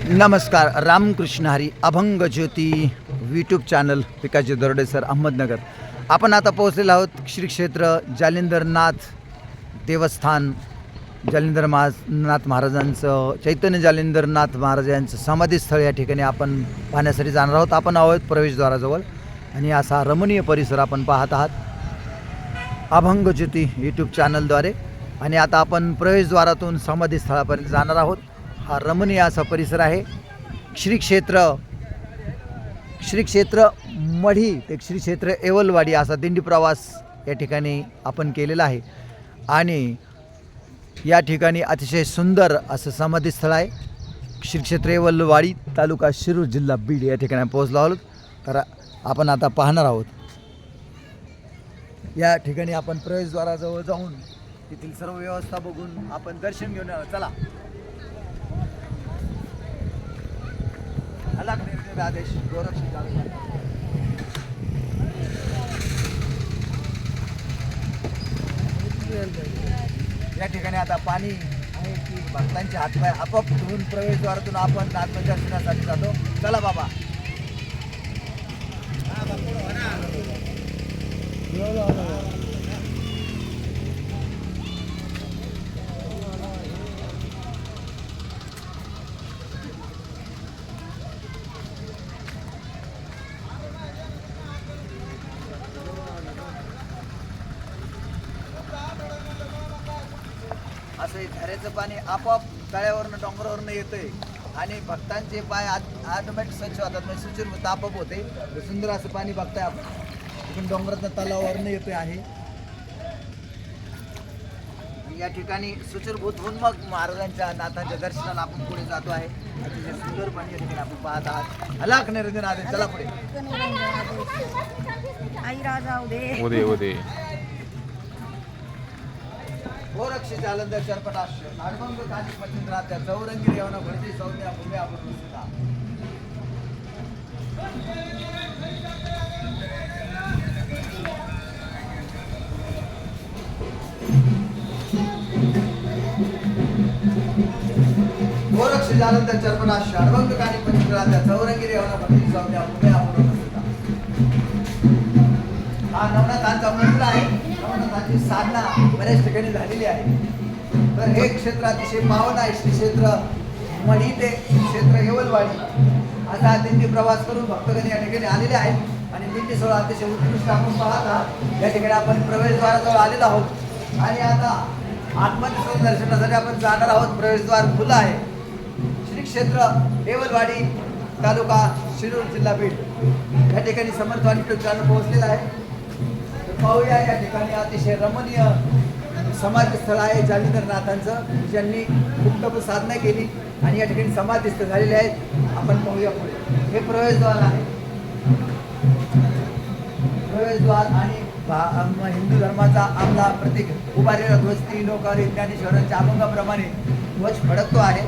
नमस्कार. रामकृष्ण हरी. अभंग ज्योती YouTube channel. पिकाजी दरोडे सर, अहमदनगर. आपण आता पोहोचलेलो आहोत श्री क्षेत्र जालिंदरनाथ देवस्थान. जालिंदरनाथ महाराजांचं, चैतन्य जालिंदरनाथ महाराजांचं समाधीस्थळ या ठिकाणी आपण पाहण्यासाठी जाणार आहोत. आपण आहोत प्रवेशद्वाराजवळ आणि असा रमणीय परिसर आपण पाहत आहात अभंग ज्योती यूट्यूब चॅनलद्वारे. आणि आता आपण प्रवेशद्वारातून समाधीस्थळापर्यंत जाणार आहोत. हा रमणीय असा परिसर आहे. श्री क्षेत्र मढी ते श्री क्षेत्र येवलवाडी असा दिंडी प्रवास या ठिकाणी आपण केलेला आहे. आणि या ठिकाणी अतिशय सुंदर असं समाधीस्थळ आहे. श्री क्षेत्र येवलवाडी, तालुका शिरूर, जिल्हा बीड या ठिकाणी पोहोचलो आहोत. तर आपण आता पाहणार आहोत. या ठिकाणी आपण प्रवेशद्वाराजवळ जाऊन तेथील सर्व व्यवस्था बघून आपण दर्शन घेऊन येऊ. चला. आदेश या ठिकाणी आता पाणी आहे की भक्तांचे हातपाय आपोआप धुवून प्रवेशद्वारातून आपण आत्मदर्शनासाठी जातो. चला बाबा. असं हे झऱ्याचं पाणी आपोआप तळ्यावरनं डोंगरावरनं येतंय आणि भक्तांचे पाय ऑटोमॅटिक स्वच्छ होतात. म्हणजे सुचिर आपोआप होते. सुंदर असं पाणी बघताय आपण. इकडून डोंगरातनं तलावावरनं येतोय आहे. या ठिकाणी सुचिरभूत होऊन मग महाराजांच्या नाथांच्या दर्शनाला आपण पुढे जातो आहे. अतिशय सुंदर पाणी या ठिकाणी आपण पाहत आहात. हलाक निरंजन आदेश. चला पुढे. आई राजा उदे उदे गोरक्ष जालंधर चरपटाश नाडबंग कानी पचिंद्राच्या चौरंगी रेवना भरती सौम्या भूम्या आपण सुद्धा गोरक्ष जालंधर चरपटाश नाडबंग कानी पचिंद्राच्या चौरंगी रेवना भरती सौम्या भूम्या आपण सुद्धा. हा नवनाथांचा मंत्र आहे. नवनाथांची साधना बऱ्याच ठिकाणी झालेली आहे. तर हे क्षेत्र अतिशय पावन आहे. श्री क्षेत्र मढी ते क्षेत्र येवलवाडी असा दिंडी प्रवास करून भक्तगण या ठिकाणी आलेले आहेत. आणि दिंडी सोहळा अतिशय उत्कृष्ट आपण पाहत आहात. या ठिकाणी आपण प्रवेशद्वाराजवळ आलेलो आहोत आणि आता आत्मनिर्भर दर्शनासाठी आपण जाणार आहोत. प्रवेशद्वार खुलं आहे. श्री क्षेत्र येवलवाडी, तालुका शिरूर, जिल्हा बीड या ठिकाणी समर्थ वाणी चॅनल पोहोचलेला आहे. पाहूया. या ठिकाणी अतिशय रमणीय समाधीस्थळ आहे जालिंदरनाथांचं, ज्यांनी खूप तप साधना केली आणि या ठिकाणी समाधीस्थ झालेले आहेत. आपण पाहूया पुढे. हे प्रवेशद्वार आहे. प्रवेशद्वार आणि हिंदू धर्माचा आपला प्रतीक उभारलेला ध्वज तीन लोकांवर ज्ञानेश्वरांच्या अभंगाप्रमाणे ध्वज फडकतो आहे.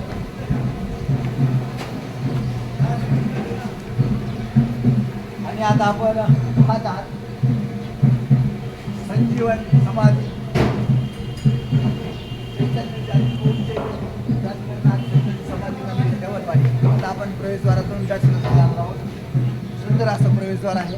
आणि आता आपण पाहत आहात संजीवन समाधी समाधी. आता आपण प्रवेशद्वारातून जाणार आहोत. सुंदर असं प्रवेशद्वार आहे.